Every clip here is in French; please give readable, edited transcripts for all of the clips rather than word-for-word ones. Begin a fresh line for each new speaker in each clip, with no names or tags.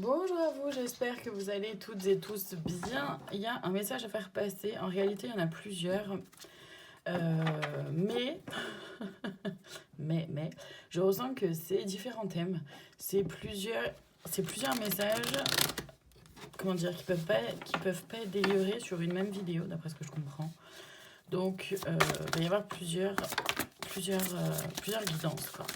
Bonjour à vous, j'espère que vous allez toutes et tous bien. Il y a un message à faire passer. En réalité, il y en a plusieurs. Euh, mais, mais, je ressens que c'est différents thèmes. C'est plusieurs messages, comment dire, qui peuvent pas être délivrés sur une même vidéo, d'après ce que je comprends. Donc, il va y avoir plusieurs guidances, quoi.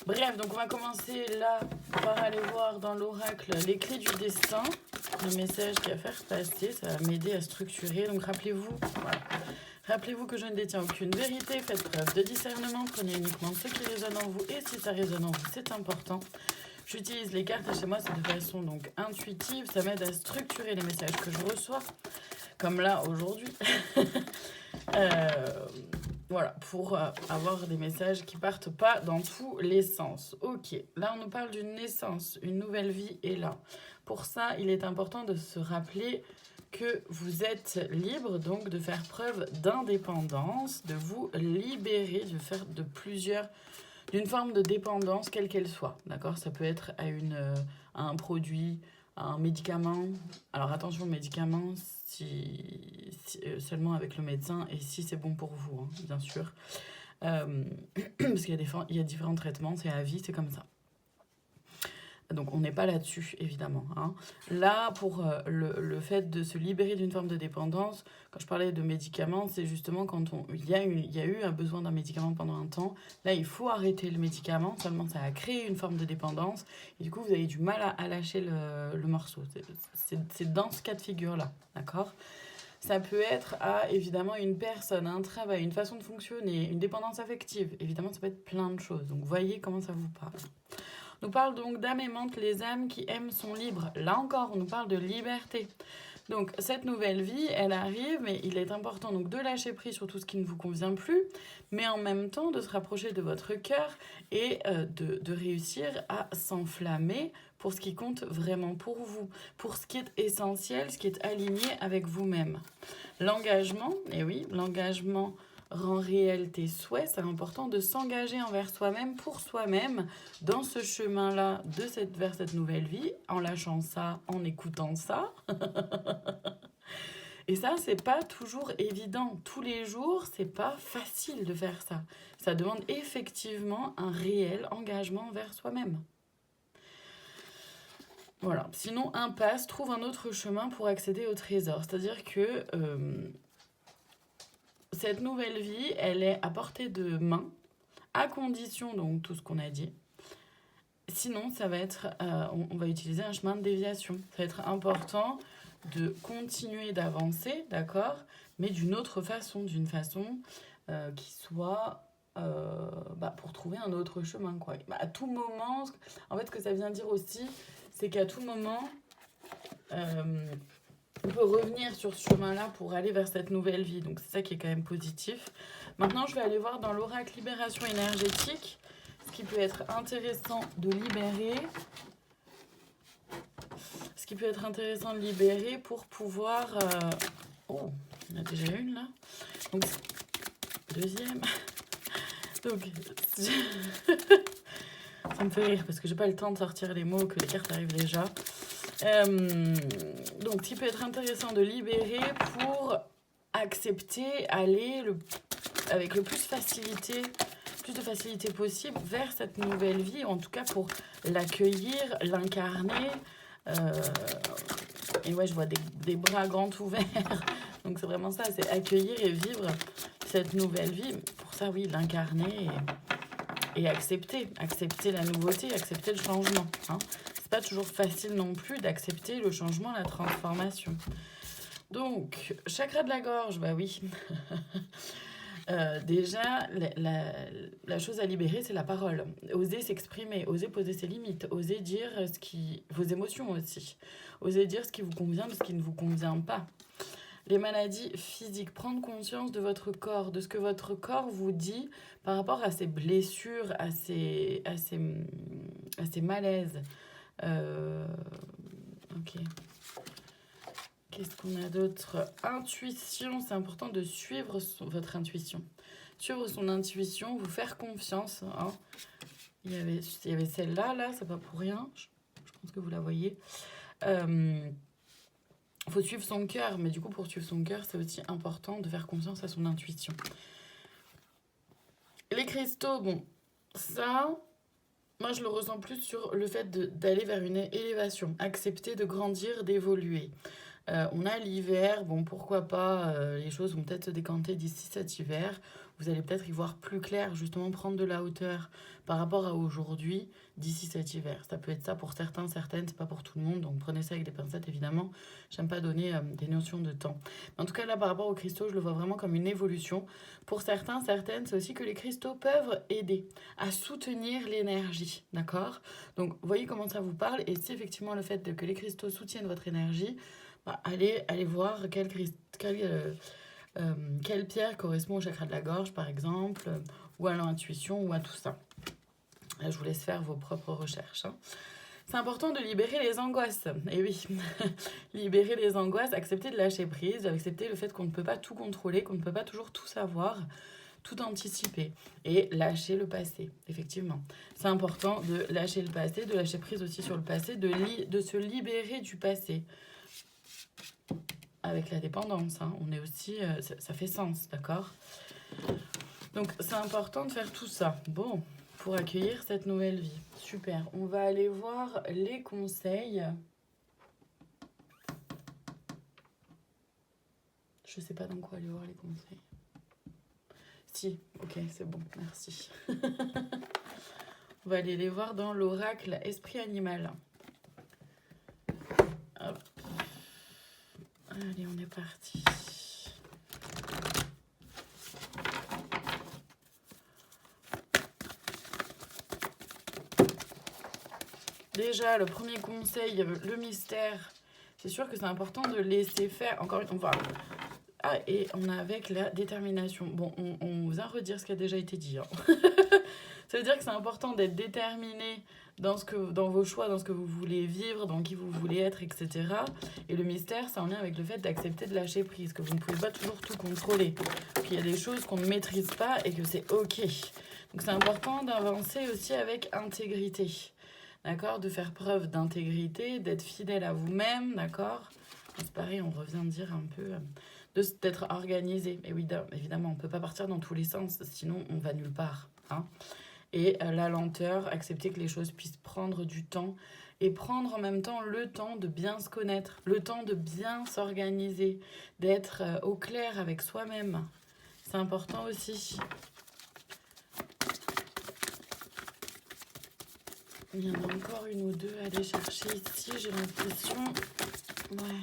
Bref, donc on va commencer là par aller voir dans l'oracle les clés du destin, le message qu'il y a à faire passer, ça va m'aider à structurer. Donc rappelez-vous, voilà. Rappelez-vous que je ne détiens aucune vérité, faites preuve de discernement, prenez uniquement ce qui résonne en vous et si ça résonne en vous, c'est important. J'utilise les cartes et chez moi c'est de façon donc intuitive, ça m'aide à structurer les messages que je reçois, comme là aujourd'hui. euh, voilà, pour avoir des messages qui partent pas dans tous les sens. Ok, là on nous parle d'une naissance, une nouvelle vie est là. Pour ça, il est important de se rappeler que vous êtes libre, donc de faire preuve d'indépendance, de vous libérer, de faire d'une forme de dépendance, quelle qu'elle soit. D'accord? Ça peut être à un produit, à un médicament. Alors attention, médicament, seulement avec le médecin et si c'est bon pour vous, hein, bien sûr. Parce qu'il y a différents traitements, c'est à vie, c'est comme ça. Donc on n'est pas là-dessus, évidemment. Hein. Là, pour le fait de se libérer d'une forme de dépendance, quand je parlais de médicaments, c'est justement quand il y a eu un besoin d'un médicament pendant un temps. Là, il faut arrêter le médicament, seulement ça a créé une forme de dépendance. Et du coup, vous avez du mal à lâcher le morceau. C'est dans ce cas de figure-là, d'accord ? Ça peut être à, évidemment, une personne, un travail, une façon de fonctionner, une dépendance affective. Évidemment, ça peut être plein de choses. Donc, voyez comment ça vous parle. On nous parle donc d'âme aimante, les âmes qui aiment sont libres. Là encore, on nous parle de liberté. Donc cette nouvelle vie, elle arrive, mais il est important donc de lâcher prise sur tout ce qui ne vous convient plus, mais en même temps de se rapprocher de votre cœur et de réussir à s'enflammer pour ce qui compte vraiment pour vous, pour ce qui est essentiel, ce qui est aligné avec vous-même. L'engagement, et oui, l'engagement rend réel tes souhaits, c'est important de s'engager envers soi-même, pour soi-même, dans ce chemin-là vers cette nouvelle vie, en lâchant ça, en écoutant ça. Et ça, c'est pas toujours évident. Tous les jours, c'est pas facile de faire ça. Ça demande effectivement un réel engagement envers soi-même. Voilà. Sinon, impasse, trouve un autre chemin pour accéder au trésor. C'est-à-dire que cette nouvelle vie, elle est à portée de main, à condition, donc tout ce qu'on a dit. Sinon, ça va être, on va utiliser un chemin de déviation. Ça va être important de continuer d'avancer, d'accord, mais d'une autre façon, d'une façon qui soit pour trouver un autre chemin, quoi. À tout moment, en fait, ce que ça vient dire aussi, c'est qu'à tout moment, on peut revenir sur ce chemin-là pour aller vers cette nouvelle vie. Donc, c'est ça qui est quand même positif. Maintenant, je vais aller voir dans l'oracle libération énergétique ce qui peut être intéressant de libérer. Ce qui peut être intéressant de libérer pour pouvoir... Oh, il y en a déjà une là. Donc, deuxième. Donc, ça me fait rire parce que j'ai pas le temps de sortir les mots, que les cartes arrivent déjà. Donc, ce qui peut être intéressant de libérer pour accepter, aller avec le plus de facilité possible vers cette nouvelle vie, en tout cas pour l'accueillir, l'incarner. Et ouais, je vois des bras grands ouverts. Donc c'est vraiment ça, c'est accueillir et vivre cette nouvelle vie. Pour ça, oui, l'incarner et accepter la nouveauté, accepter le changement. Hein. C'est pas toujours facile non plus d'accepter le changement, la transformation. Donc, chakra de la gorge, bah oui. Déjà, la chose à libérer, c'est la parole. Oser s'exprimer, oser poser ses limites, oser dire vos émotions aussi. Oser dire ce qui vous convient de ce qui ne vous convient pas. Les maladies physiques, prendre conscience de votre corps, de ce que votre corps vous dit par rapport à ses blessures, à ses malaises. Ok. Qu'est-ce qu'on a d'autre? Intuition, c'est important de suivre votre intuition. Suivre son intuition, vous faire confiance. Hein. Il y avait celle-là, là, c'est pas pour rien. Je pense que vous la voyez. Faut suivre son cœur, mais du coup, pour suivre son cœur, c'est aussi important de faire confiance à son intuition. Les cristaux, bon, ça, moi, je le ressens plus sur le fait d'aller vers une élévation, accepter de grandir, d'évoluer. On a l'hiver, bon, pourquoi pas, les choses vont peut-être se décanter d'ici cet hiver. Vous allez peut-être y voir plus clair, justement prendre de la hauteur par rapport à aujourd'hui, d'ici cet hiver. Ça peut être ça pour certains, certaines, c'est pas pour tout le monde, donc prenez ça avec des pincettes évidemment. J'aime pas donner des notions de temps. Mais en tout cas, là, par rapport aux cristaux, je le vois vraiment comme une évolution. Pour certains, certaines, c'est aussi que les cristaux peuvent aider à soutenir l'énergie, d'accord? Donc, vous voyez comment ça vous parle, et c'est effectivement le fait que les cristaux soutiennent votre énergie, bah, allez voir quelle pierre correspond au chakra de la gorge, par exemple, ou à l'intuition, ou à tout ça. Là, je vous laisse faire vos propres recherches. Hein. C'est important de libérer les angoisses. Et oui, libérer les angoisses, accepter de lâcher prise, accepter le fait qu'on ne peut pas tout contrôler, qu'on ne peut pas toujours tout savoir, tout anticiper. Et lâcher le passé, effectivement. C'est important de lâcher le passé, de lâcher prise aussi sur le passé, de se libérer du passé. Avec la dépendance, hein, on est aussi, ça fait sens, d'accord? Donc c'est important de faire tout ça. Bon, pour accueillir cette nouvelle vie. Super. On va aller voir les conseils. Je sais pas dans quoi aller voir les conseils. Si, ok, c'est bon, merci. On va aller les voir dans l'oracle Esprit Animal. Hop. Allez, on est parti. Déjà, le premier conseil, le mystère. C'est sûr que c'est important de laisser faire. Encore une fois. Ah, et on a avec la détermination. Bon, on va redire ce qui a déjà été dit. Hein. Ça veut dire que c'est important d'être déterminé dans vos choix, dans ce que vous voulez vivre, dans qui vous voulez être, etc. Et le mystère, c'est en lien avec le fait d'accepter de lâcher prise, que vous ne pouvez pas toujours tout contrôler. Qu'il y a des choses qu'on ne maîtrise pas et que c'est OK. Donc c'est important d'avancer aussi avec intégrité. D'accord? De faire preuve d'intégrité, d'être fidèle à vous-même, d'accord? C'est pareil, on revient dire un peu... d'être organisé. Et oui, évidemment, on ne peut pas partir dans tous les sens, sinon on va nulle part. Hein. Et la lenteur, accepter que les choses puissent prendre du temps et prendre en même temps le temps de bien se connaître, le temps de bien s'organiser, d'être au clair avec soi-même. C'est important aussi. Il y en a encore une ou deux à aller chercher ici, j'ai l'impression. Ouais.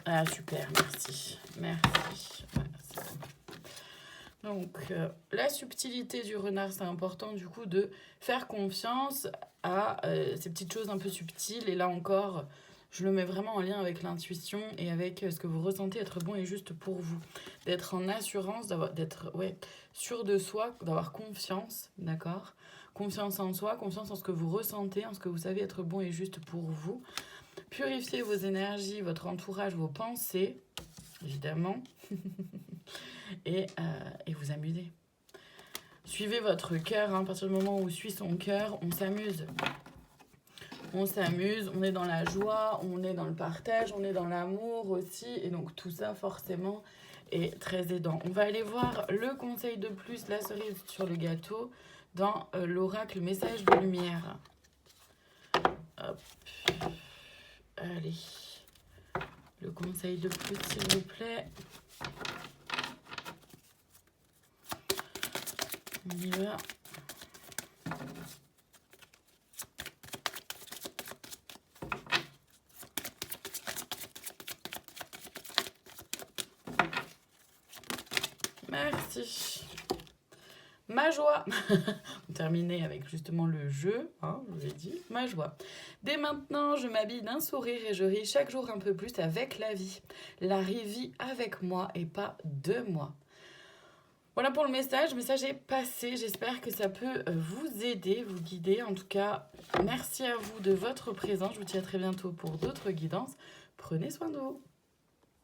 Ah, super, merci. Merci. Ouais, c'est bon. Donc, la subtilité du renard, c'est important du coup de faire confiance à ces petites choses un peu subtiles. Et là encore, je le mets vraiment en lien avec l'intuition et avec ce que vous ressentez être bon et juste pour vous. D'être en assurance, d'être sûr de soi, d'avoir confiance, d'accord? Confiance en soi, confiance en ce que vous ressentez, en ce que vous savez être bon et juste pour vous. Purifiez vos énergies, votre entourage, vos pensées, évidemment, et vous amusez. Suivez votre cœur, hein, à partir du moment où suit son cœur, on s'amuse. On s'amuse, on est dans la joie, on est dans le partage, on est dans l'amour aussi, et donc tout ça forcément est très aidant. On va aller voir le conseil de plus, la cerise sur le gâteau, dans l'oracle message de lumière. Hop. Allez, le conseil de plus, s'il vous plaît. On y va. Merci. Ma joie. On terminait avec justement le jeu, hein, je vous ai dit, ma joie. Dès maintenant, je m'habille d'un sourire et je ris chaque jour un peu plus avec la vie. La vie vit avec moi et pas de moi. Voilà pour le message est passé. J'espère que ça peut vous aider, vous guider. En tout cas, merci à vous de votre présence. Je vous dis à très bientôt pour d'autres guidances. Prenez soin de vous.